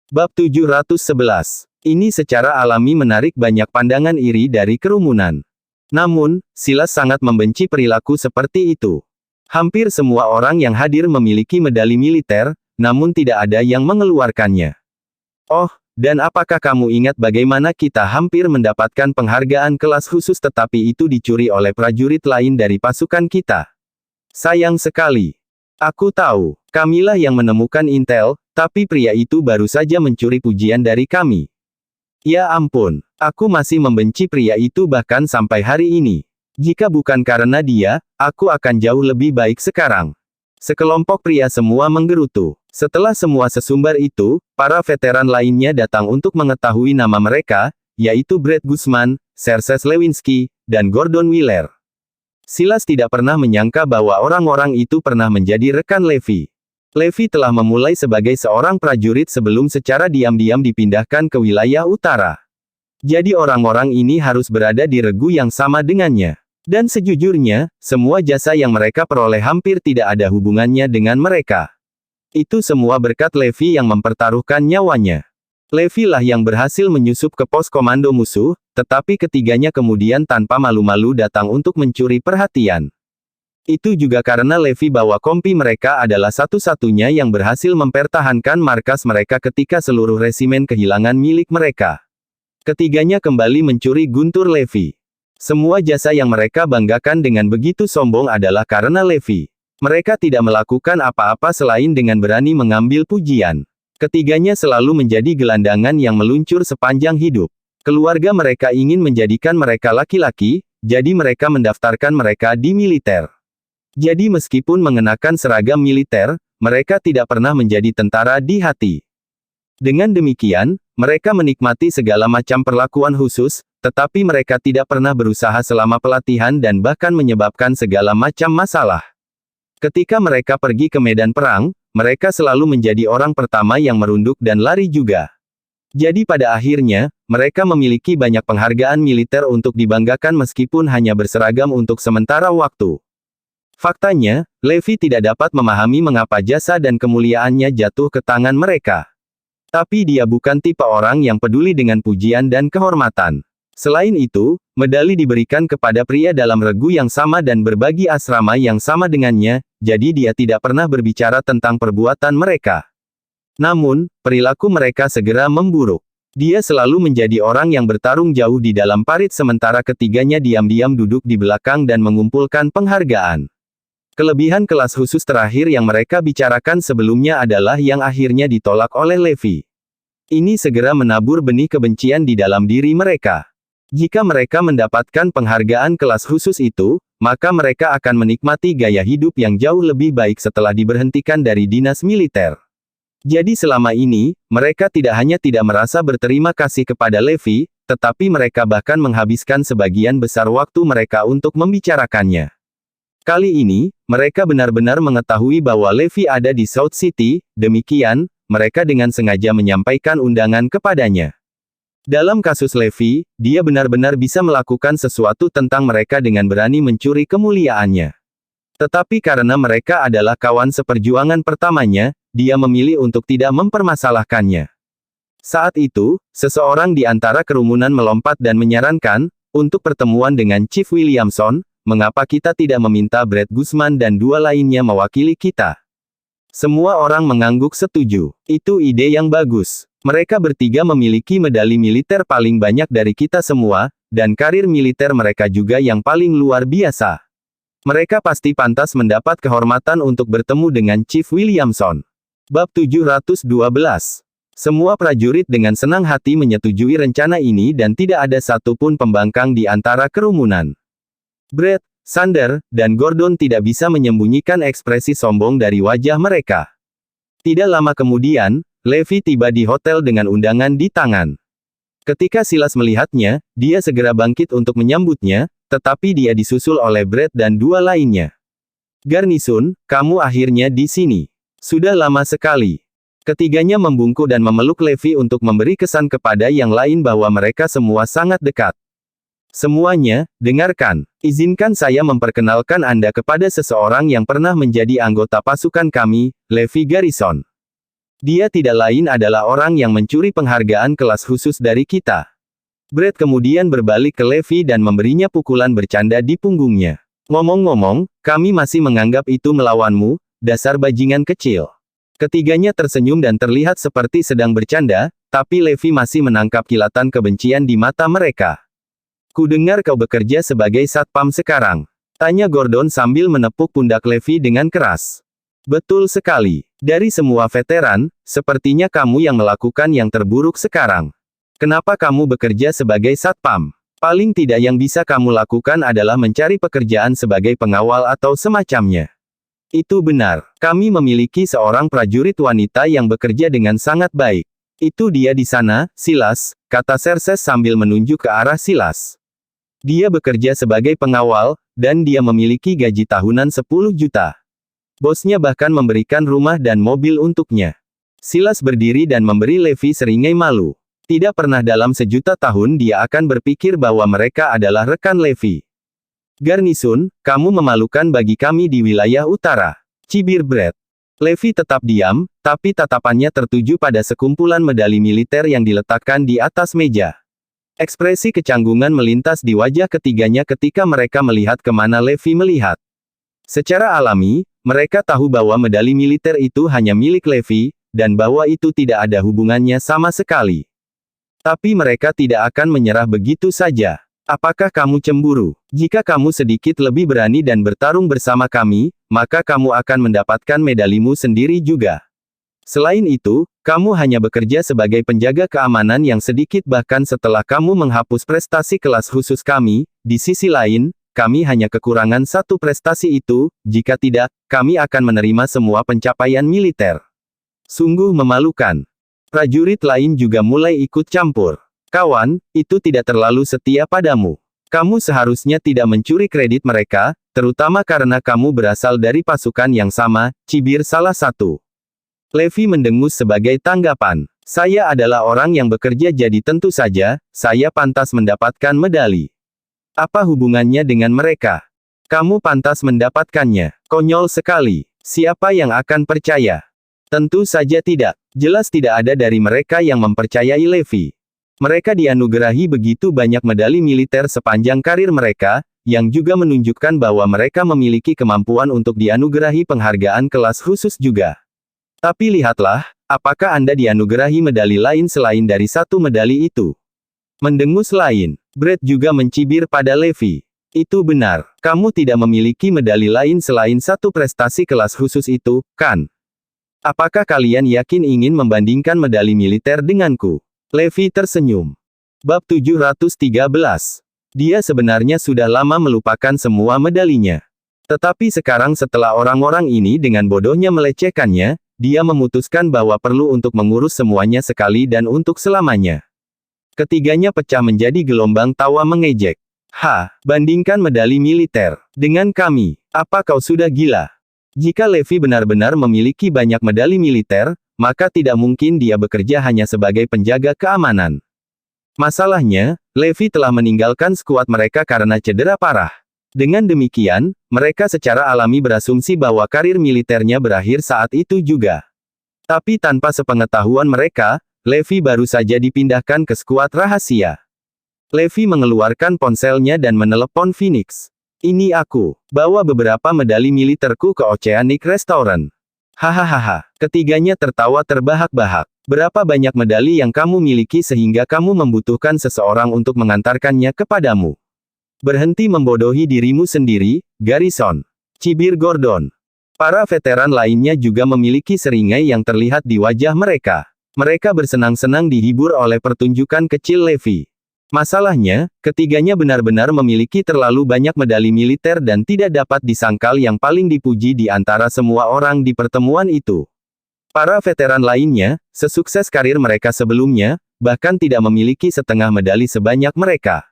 Bab 711. Ini secara alami menarik banyak pandangan iri dari kerumunan. Namun, Silas sangat membenci perilaku seperti itu. Hampir semua orang yang hadir memiliki medali militer, namun tidak ada yang mengeluarkannya. Oh, dan apakah kamu ingat bagaimana kita hampir mendapatkan penghargaan kelas khusus tetapi itu dicuri oleh prajurit lain dari pasukan kita? Sayang sekali. Aku tahu, kamilah yang menemukan intel, tapi pria itu baru saja mencuri pujian dari kami. Ya ampun, aku masih membenci pria itu bahkan sampai hari ini. Jika bukan karena dia, aku akan jauh lebih baik sekarang. Sekelompok pria semua menggerutu. Setelah semua sesumbar itu, para veteran lainnya datang untuk mengetahui nama mereka, yaitu Brett Guzman, Cersei Lewinsky, dan Gordon Wheeler. Silas tidak pernah menyangka bahwa orang-orang itu pernah menjadi rekan Levi. Levi telah memulai sebagai seorang prajurit sebelum secara diam-diam dipindahkan ke wilayah utara. Jadi orang-orang ini harus berada di regu yang sama dengannya. Dan sejujurnya, semua jasa yang mereka peroleh hampir tidak ada hubungannya dengan mereka. Itu semua berkat Levi yang mempertaruhkan nyawanya. Levi lah yang berhasil menyusup ke pos komando musuh, tetapi ketiganya kemudian tanpa malu-malu datang untuk mencuri perhatian. Itu juga karena Levi bahwa kompi mereka adalah satu-satunya yang berhasil mempertahankan markas mereka ketika seluruh resimen kehilangan milik mereka. Ketiganya kembali mencuri guntur Levi. Semua jasa yang mereka banggakan dengan begitu sombong adalah karena Levi. Mereka tidak melakukan apa-apa selain dengan berani mengambil pujian. Ketiganya selalu menjadi gelandangan yang meluncur sepanjang hidup. Keluarga mereka ingin menjadikan mereka laki-laki, jadi mereka mendaftarkan mereka di militer. Jadi meskipun mengenakan seragam militer, mereka tidak pernah menjadi tentara di hati. Dengan demikian, mereka menikmati segala macam perlakuan khusus, tetapi mereka tidak pernah berusaha selama pelatihan dan bahkan menyebabkan segala macam masalah. Ketika mereka pergi ke medan perang, mereka selalu menjadi orang pertama yang merunduk dan lari juga. Jadi pada akhirnya, mereka memiliki banyak penghargaan militer untuk dibanggakan meskipun hanya berseragam untuk sementara waktu. Faktanya, Levi tidak dapat memahami mengapa jasa dan kemuliaannya jatuh ke tangan mereka. Tapi dia bukan tipe orang yang peduli dengan pujian dan kehormatan. Selain itu, medali diberikan kepada pria dalam regu yang sama dan berbagi asrama yang sama dengannya, jadi dia tidak pernah berbicara tentang perbuatan mereka. Namun, perilaku mereka segera memburuk. Dia selalu menjadi orang yang bertarung jauh di dalam parit sementara ketiganya diam-diam duduk di belakang dan mengumpulkan penghargaan. Kelebihan kelas khusus terakhir yang mereka bicarakan sebelumnya adalah yang akhirnya ditolak oleh Levi. Ini segera menabur benih kebencian di dalam diri mereka. Jika mereka mendapatkan penghargaan kelas khusus itu, maka mereka akan menikmati gaya hidup yang jauh lebih baik setelah diberhentikan dari dinas militer. Jadi selama ini, mereka tidak hanya tidak merasa berterima kasih kepada Levi, tetapi mereka bahkan menghabiskan sebagian besar waktu mereka untuk membicarakannya. Kali ini, mereka benar-benar mengetahui bahwa Levi ada di South City, demikian, mereka dengan sengaja menyampaikan undangan kepadanya. Dalam kasus Levi, dia benar-benar bisa melakukan sesuatu tentang mereka dengan berani mencuri kemuliaannya. Tetapi karena mereka adalah kawan seperjuangan pertamanya, dia memilih untuk tidak mempermasalahkannya. Saat itu, seseorang di antara kerumunan melompat dan menyarankan, untuk pertemuan dengan Chief Williamson, mengapa kita tidak meminta Brett Guzman dan dua lainnya mewakili kita? Semua orang mengangguk setuju. Itu ide yang bagus. Mereka bertiga memiliki medali militer paling banyak dari kita semua, dan karir militer mereka juga yang paling luar biasa. Mereka pasti pantas mendapat kehormatan untuk bertemu dengan Chief Williamson. Bab 712. Semua prajurit dengan senang hati menyetujui rencana ini dan tidak ada satupun pembangkang di antara kerumunan. Brett, Sander, dan Gordon tidak bisa menyembunyikan ekspresi sombong dari wajah mereka. Tidak lama kemudian, Levi tiba di hotel dengan undangan di tangan. Ketika Silas melihatnya, dia segera bangkit untuk menyambutnya, tetapi dia disusul oleh Brett dan dua lainnya. Garnisun, kamu akhirnya di sini. Sudah lama sekali. Ketiganya membungkuk dan memeluk Levi untuk memberi kesan kepada yang lain bahwa mereka semua sangat dekat. Semuanya, dengarkan. Izinkan saya memperkenalkan Anda kepada seseorang yang pernah menjadi anggota pasukan kami, Levi Garrison. Dia tidak lain adalah orang yang mencuri penghargaan kelas khusus dari kita. Brad kemudian berbalik ke Levi dan memberinya pukulan bercanda di punggungnya. Ngomong-ngomong, kami masih menganggap itu melawanmu, dasar bajingan kecil. Ketiganya tersenyum dan terlihat seperti sedang bercanda, tapi Levi masih menangkap kilatan kebencian di mata mereka. Kudengar kau bekerja sebagai satpam sekarang. Tanya Gordon sambil menepuk pundak Levi dengan keras. Betul sekali. Dari semua veteran, sepertinya kamu yang melakukan yang terburuk sekarang. Kenapa kamu bekerja sebagai satpam? Paling tidak yang bisa kamu lakukan adalah mencari pekerjaan sebagai pengawal atau semacamnya. Itu benar. Kami memiliki seorang prajurit wanita yang bekerja dengan sangat baik. Itu dia di sana, Silas, kata Xerxes sambil menunjuk ke arah Silas. Dia bekerja sebagai pengawal, dan dia memiliki gaji tahunan 10 juta. Bosnya bahkan memberikan rumah dan mobil untuknya. Silas berdiri dan memberi Levi seringai malu. Tidak pernah dalam sejuta tahun dia akan berpikir bahwa mereka adalah rekan Levi. Garnison, kamu memalukan bagi kami di wilayah utara. Cibir Brad. Levi tetap diam, tapi tatapannya tertuju pada sekumpulan medali militer yang diletakkan di atas meja. Ekspresi kecanggungan melintas di wajah ketiganya ketika mereka melihat kemana Levi melihat. Secara alami, mereka tahu bahwa medali militer itu hanya milik Levi, dan bahwa itu tidak ada hubungannya sama sekali. Tapi mereka tidak akan menyerah begitu saja. Apakah kamu cemburu? Jika kamu sedikit lebih berani dan bertarung bersama kami, maka kamu akan mendapatkan medalimu sendiri juga. Selain itu, kamu hanya bekerja sebagai penjaga keamanan yang sedikit bahkan setelah kamu menghapus prestasi kelas khusus kami, di sisi lain, kami hanya kekurangan satu prestasi itu, jika tidak, kami akan menerima semua pencapaian militer. Sungguh memalukan. Prajurit lain juga mulai ikut campur. Kawan, itu tidak terlalu setia padamu. Kamu seharusnya tidak mencuri kredit mereka, terutama karena kamu berasal dari pasukan yang sama, cibir salah satu. Levi mendengus sebagai tanggapan. Saya adalah orang yang bekerja jadi tentu saja, saya pantas mendapatkan medali. Apa hubungannya dengan mereka? Kamu pantas mendapatkannya. Konyol sekali. Siapa yang akan percaya? Tentu saja tidak. Jelas tidak ada dari mereka yang mempercayai Levi. Mereka dianugerahi begitu banyak medali militer sepanjang karir mereka, yang juga menunjukkan bahwa mereka memiliki kemampuan untuk dianugerahi penghargaan kelas khusus juga. Tapi lihatlah, apakah Anda dianugerahi medali lain selain dari satu medali itu? Mendengus lain, Brad juga mencibir pada Levi. Itu benar, kamu tidak memiliki medali lain selain satu prestasi kelas khusus itu, kan? Apakah kalian yakin ingin membandingkan medali militer denganku? Levi tersenyum. Bab 713. Dia sebenarnya sudah lama melupakan semua medalinya. Tetapi sekarang setelah orang-orang ini dengan bodohnya melecehkannya, dia memutuskan bahwa perlu untuk mengurus semuanya sekali dan untuk selamanya. Ketiganya pecah menjadi gelombang tawa mengejek. Bandingkan medali militer dengan kami. Apa kau sudah gila? Jika Levi benar-benar memiliki banyak medali militer, maka tidak mungkin dia bekerja hanya sebagai penjaga keamanan. Masalahnya, Levi telah meninggalkan skuad mereka karena cedera parah. Dengan demikian, mereka secara alami berasumsi bahwa karir militernya berakhir saat itu juga. Tapi tanpa sepengetahuan mereka, Levi baru saja dipindahkan ke skuad rahasia. Levi mengeluarkan ponselnya dan menelepon Phoenix. Ini aku. Bawa beberapa medali militerku ke Oceanic Restaurant. Hahaha. Ketiganya tertawa terbahak-bahak. Berapa banyak medali yang kamu miliki sehingga kamu membutuhkan seseorang untuk mengantarkannya kepadamu? Berhenti membodohi dirimu sendiri, Garrison. Cibir Gordon. Para veteran lainnya juga memiliki seringai yang terlihat di wajah mereka. Mereka bersenang-senang dihibur oleh pertunjukan kecil Levi. Masalahnya, ketiganya benar-benar memiliki terlalu banyak medali militer dan tidak dapat disangkal yang paling dipuji di antara semua orang di pertemuan itu. Para veteran lainnya, sesukses karir mereka sebelumnya, bahkan tidak memiliki setengah medali sebanyak mereka.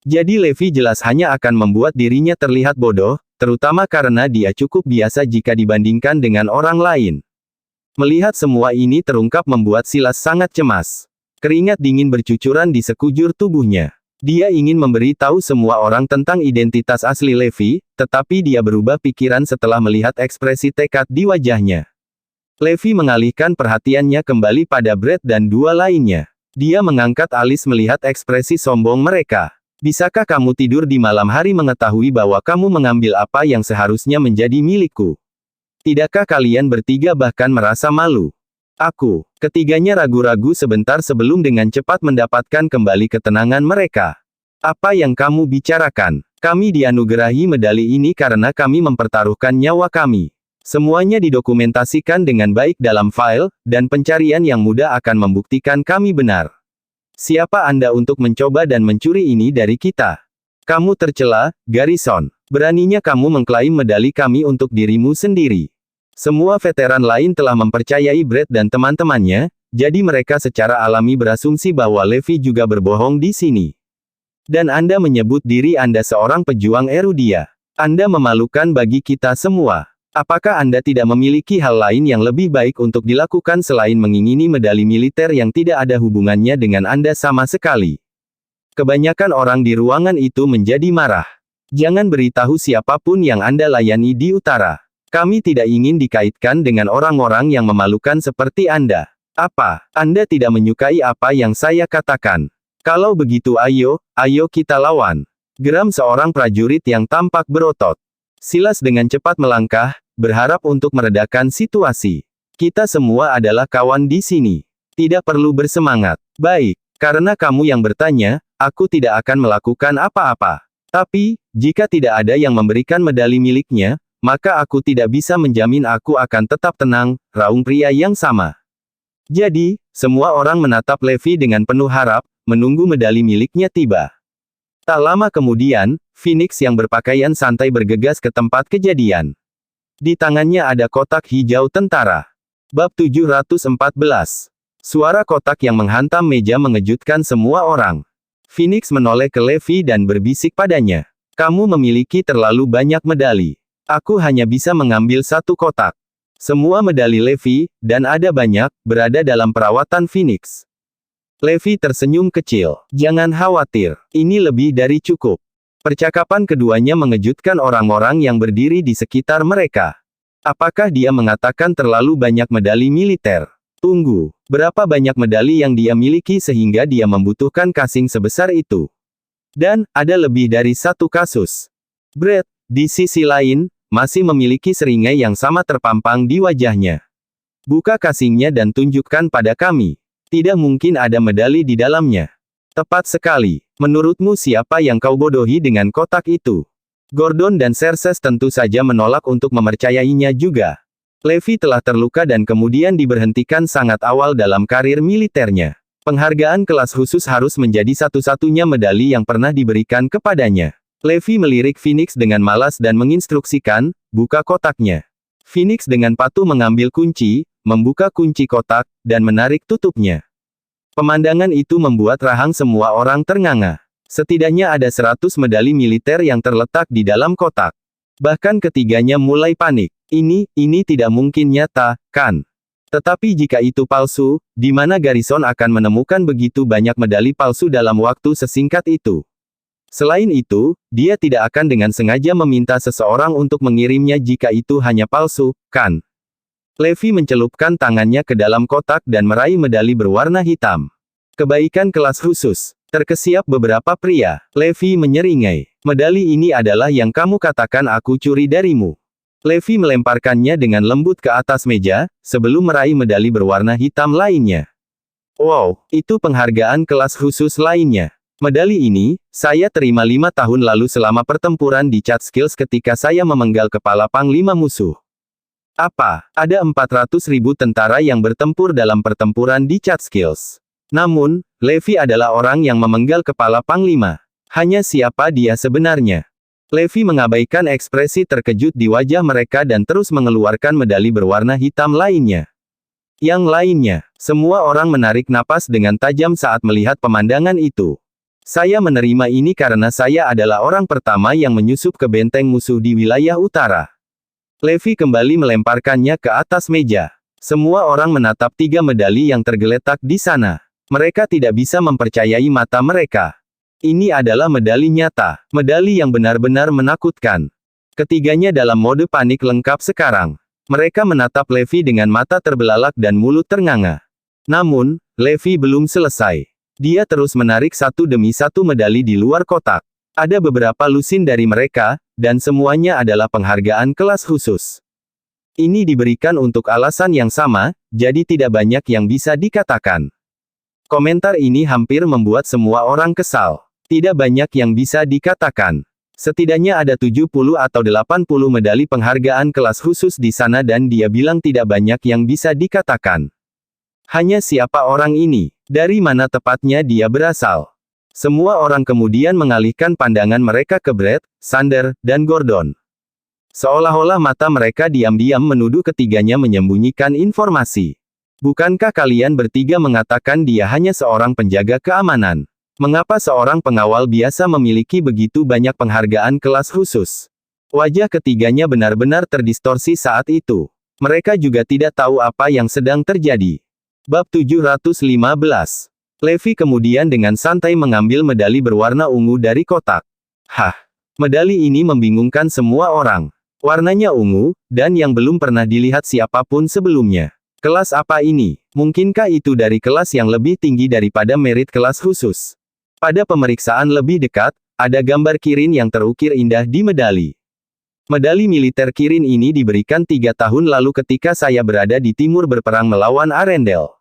Jadi Levi jelas hanya akan membuat dirinya terlihat bodoh, terutama karena dia cukup biasa jika dibandingkan dengan orang lain. Melihat semua ini terungkap membuat Silas sangat cemas. Keringat dingin bercucuran di sekujur tubuhnya. Dia ingin memberi tahu semua orang tentang identitas asli Levi, tetapi dia berubah pikiran setelah melihat ekspresi tekad di wajahnya. Levi mengalihkan perhatiannya kembali pada Brett dan dua lainnya. Dia mengangkat alis melihat ekspresi sombong mereka. Bisakah kamu tidur di malam hari mengetahui bahwa kamu mengambil apa yang seharusnya menjadi milikku? Tidakkah kalian bertiga bahkan merasa malu? Aku. Ketiganya ragu-ragu sebentar sebelum dengan cepat mendapatkan kembali ketenangan mereka. Apa yang kamu bicarakan? Kami dianugerahi medali ini karena kami mempertaruhkan nyawa kami. Semuanya didokumentasikan dengan baik dalam file, dan pencarian yang mudah akan membuktikan kami benar. Siapa Anda untuk mencoba dan mencuri ini dari kita? Kamu tercela, Garrison. Beraninya kamu mengklaim medali kami untuk dirimu sendiri. Semua veteran lain telah mempercayai Brett dan teman-temannya, jadi mereka secara alami berasumsi bahwa Levi juga berbohong di sini. Dan Anda menyebut diri Anda seorang pejuang Erudia. Anda memalukan bagi kita semua. Apakah Anda tidak memiliki hal lain yang lebih baik untuk dilakukan selain mengingini medali militer yang tidak ada hubungannya dengan Anda sama sekali? Kebanyakan orang di ruangan itu menjadi marah. Jangan beritahu siapapun yang Anda layani di utara. Kami tidak ingin dikaitkan dengan orang-orang yang memalukan seperti Anda. Apa? Anda tidak menyukai apa yang saya katakan? Kalau begitu ayo kita lawan. Geram seorang prajurit yang tampak berotot. Silas dengan cepat melangkah, berharap untuk meredakan situasi. Kita semua adalah kawan di sini. Tidak perlu bersemangat. Baik, karena kamu yang bertanya, aku tidak akan melakukan apa-apa. Tapi, jika tidak ada yang memberikan medali miliknya, maka aku tidak bisa menjamin aku akan tetap tenang, raung pria yang sama. Jadi, semua orang menatap Levi dengan penuh harap, menunggu medali miliknya tiba. Tak lama kemudian, Phoenix yang berpakaian santai bergegas ke tempat kejadian. Di tangannya ada kotak hijau tentara. Bab 714. Suara kotak yang menghantam meja mengejutkan semua orang. Phoenix menoleh ke Levi dan berbisik padanya. Kamu memiliki terlalu banyak medali. Aku hanya bisa mengambil satu kotak. Semua medali Levi, dan ada banyak, berada dalam perawatan Phoenix. Levi tersenyum kecil. Jangan khawatir, ini lebih dari cukup. Percakapan keduanya mengejutkan orang-orang yang berdiri di sekitar mereka. Apakah dia mengatakan terlalu banyak medali militer? Tunggu, berapa banyak medali yang dia miliki sehingga dia membutuhkan kasing sebesar itu? Dan, ada lebih dari satu kasus. Brett, di sisi lain, masih memiliki seringai yang sama terpampang di wajahnya. Buka kasingnya dan tunjukkan pada kami. Tidak mungkin ada medali di dalamnya. Tepat sekali. Menurutmu siapa yang kau bodohi dengan kotak itu? Gordon dan Xerxes tentu saja menolak untuk mempercayainya juga. Levi telah terluka dan kemudian diberhentikan sangat awal dalam karir militernya. Penghargaan kelas khusus harus menjadi satu-satunya medali yang pernah diberikan kepadanya. Levi melirik Phoenix dengan malas dan menginstruksikan, buka kotaknya. Phoenix dengan patuh mengambil kunci, membuka kunci kotak, dan menarik tutupnya. Pemandangan itu membuat rahang semua orang ternganga. Setidaknya ada 100 medali militer yang terletak di dalam kotak. Bahkan ketiganya mulai panik. Ini tidak mungkin nyata, kan? Tetapi jika itu palsu, di mana Garrison akan menemukan begitu banyak medali palsu dalam waktu sesingkat itu? Selain itu, dia tidak akan dengan sengaja meminta seseorang untuk mengirimnya jika itu hanya palsu, kan? Levi mencelupkan tangannya ke dalam kotak dan meraih medali berwarna hitam. Kebaikan kelas khusus. Terkesiap beberapa pria. Levi menyeringai. Medali ini adalah yang kamu katakan aku curi darimu. Levi melemparkannya dengan lembut ke atas meja, sebelum meraih medali berwarna hitam lainnya. Wow, itu penghargaan kelas khusus lainnya. Medali ini, saya terima 5 tahun lalu selama pertempuran di Catskills ketika saya memenggal kepala panglima musuh. Apa? Ada 400.000 tentara yang bertempur dalam pertempuran di Catskills. Namun, Levi adalah orang yang memenggal kepala panglima. Hanya siapa dia sebenarnya? Levi mengabaikan ekspresi terkejut di wajah mereka dan terus mengeluarkan medali berwarna hitam lainnya. Yang lainnya, semua orang menarik napas dengan tajam saat melihat pemandangan itu. Saya menerima ini karena saya adalah orang pertama yang menyusup ke benteng musuh di wilayah utara. Levi kembali melemparkannya ke atas meja. Semua orang menatap 3 medali yang tergeletak di sana. Mereka tidak bisa mempercayai mata mereka. Ini adalah medali nyata. Medali yang benar-benar menakutkan. Ketiganya dalam mode panik lengkap sekarang. Mereka menatap Levi dengan mata terbelalak dan mulut ternganga. Namun, Levi belum selesai. Dia terus menarik satu demi satu medali di luar kotak. Ada beberapa lusin dari mereka, dan semuanya adalah penghargaan kelas khusus. Ini diberikan untuk alasan yang sama, jadi tidak banyak yang bisa dikatakan. Komentar ini hampir membuat semua orang kesal. Tidak banyak yang bisa dikatakan. Setidaknya ada 70 atau 80 medali penghargaan kelas khusus di sana dan dia bilang tidak banyak yang bisa dikatakan. Hanya siapa orang ini? Dari mana tepatnya dia berasal? Semua orang kemudian mengalihkan pandangan mereka ke Brett, Sander, dan Gordon. Seolah-olah mata mereka diam-diam menuduh ketiganya menyembunyikan informasi. Bukankah kalian bertiga mengatakan dia hanya seorang penjaga keamanan? Mengapa seorang pengawal biasa memiliki begitu banyak penghargaan kelas khusus? Wajah ketiganya benar-benar terdistorsi saat itu. Mereka juga tidak tahu apa yang sedang terjadi. Bab 715. Levi kemudian dengan santai mengambil medali berwarna ungu dari kotak. Hah, medali ini membingungkan semua orang. Warnanya ungu, dan yang belum pernah dilihat siapapun sebelumnya. Kelas apa ini? Mungkinkah itu dari kelas yang lebih tinggi daripada merit kelas khusus? Pada pemeriksaan lebih dekat, ada gambar Kirin yang terukir indah di medali. Medali militer Kirin ini diberikan 3 tahun lalu ketika saya berada di timur berperang melawan Arendelle.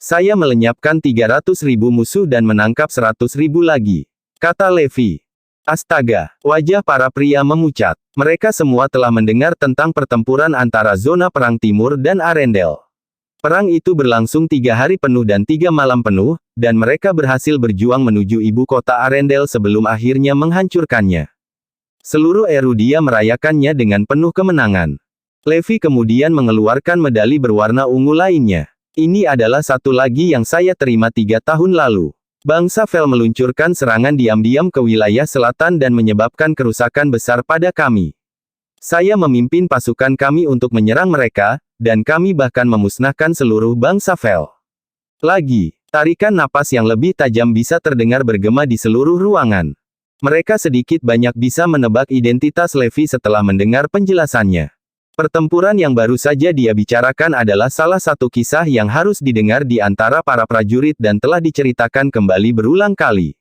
Saya melenyapkan 300.000 musuh dan menangkap 100.000 lagi, kata Levi. Astaga, wajah para pria memucat. Mereka semua telah mendengar tentang pertempuran antara zona perang timur dan Arendelle. Perang itu berlangsung 3 hari penuh dan 3 malam penuh, dan mereka berhasil berjuang menuju ibu kota Arendelle sebelum akhirnya menghancurkannya. Seluruh Erudia merayakannya dengan penuh kemenangan. Levi kemudian mengeluarkan medali berwarna ungu lainnya. Ini adalah satu lagi yang saya terima 3 tahun lalu. Bangsa Vel meluncurkan serangan diam-diam ke wilayah selatan dan menyebabkan kerusakan besar pada kami. Saya memimpin pasukan kami untuk menyerang mereka, dan kami bahkan memusnahkan seluruh bangsa Vel. Lagi, tarikan napas yang lebih tajam bisa terdengar bergema di seluruh ruangan. Mereka sedikit banyak bisa menebak identitas Levi setelah mendengar penjelasannya. Pertempuran yang baru saja dia bicarakan adalah salah satu kisah yang harus didengar di antara para prajurit dan telah diceritakan kembali berulang kali.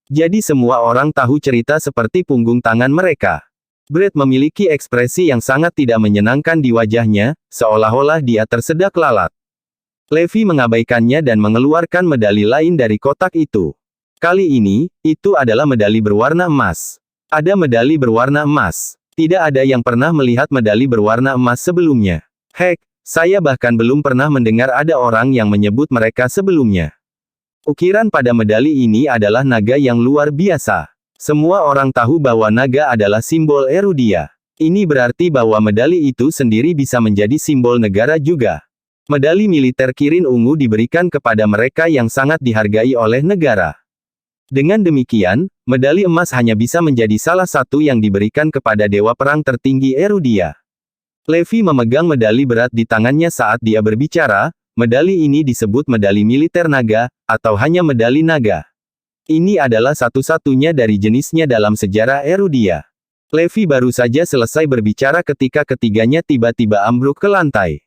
Jadi semua orang tahu cerita seperti punggung tangan mereka. Brett memiliki ekspresi yang sangat tidak menyenangkan di wajahnya, seolah-olah dia tersedak lalat. Levi mengabaikannya dan mengeluarkan medali lain dari kotak itu. Kali ini, itu adalah medali berwarna emas. Ada medali berwarna emas. Tidak ada yang pernah melihat medali berwarna emas sebelumnya. Heck, saya bahkan belum pernah mendengar ada orang yang menyebut mereka sebelumnya. Ukiran pada medali ini adalah naga yang luar biasa. Semua orang tahu bahwa naga adalah simbol Erudia. Ini berarti bahwa medali itu sendiri bisa menjadi simbol negara juga. Medali militer Kirin ungu diberikan kepada mereka yang sangat dihargai oleh negara. Dengan demikian, medali emas hanya bisa menjadi salah satu yang diberikan kepada dewa perang tertinggi Erudia. Levi memegang medali berat di tangannya saat dia berbicara. Medali ini disebut medali militer naga, atau hanya medali naga. Ini adalah satu-satunya dari jenisnya dalam sejarah Erudia. Levi baru saja selesai berbicara ketika ketiganya tiba-tiba ambruk ke lantai.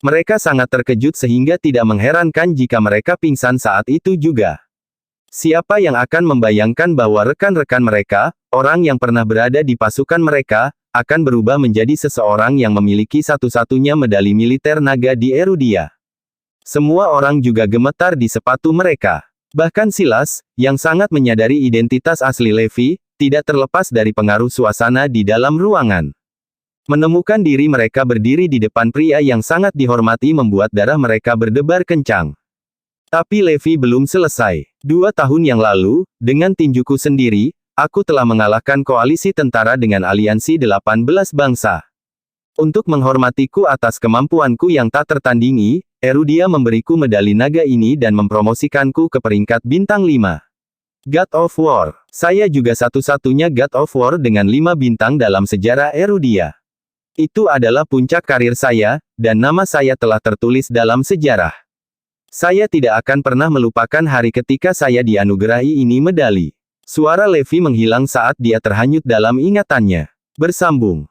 Mereka sangat terkejut sehingga tidak mengherankan jika mereka pingsan saat itu juga. Siapa yang akan membayangkan bahwa rekan-rekan mereka, orang yang pernah berada di pasukan mereka, akan berubah menjadi seseorang yang memiliki satu-satunya medali militer naga di Erudia. Semua orang juga gemetar di sepatu mereka. Bahkan Silas, yang sangat menyadari identitas asli Levi, tidak terlepas dari pengaruh suasana di dalam ruangan. Menemukan diri mereka berdiri di depan pria yang sangat dihormati membuat darah mereka berdebar kencang. Tapi Levi belum selesai. 2 tahun yang lalu, dengan tinjuku sendiri, aku telah mengalahkan koalisi tentara dengan aliansi 18 bangsa. Untuk menghormatiku atas kemampuanku yang tak tertandingi, Erudia memberiku medali naga ini dan mempromosikanku ke peringkat bintang 5. God of War. Saya juga satu-satunya God of War dengan 5 bintang dalam sejarah Erudia. Itu adalah puncak karir saya, dan nama saya telah tertulis dalam sejarah. Saya tidak akan pernah melupakan hari ketika saya dianugerahi ini medali. Suara Levi menghilang saat dia terhanyut dalam ingatannya. Bersambung.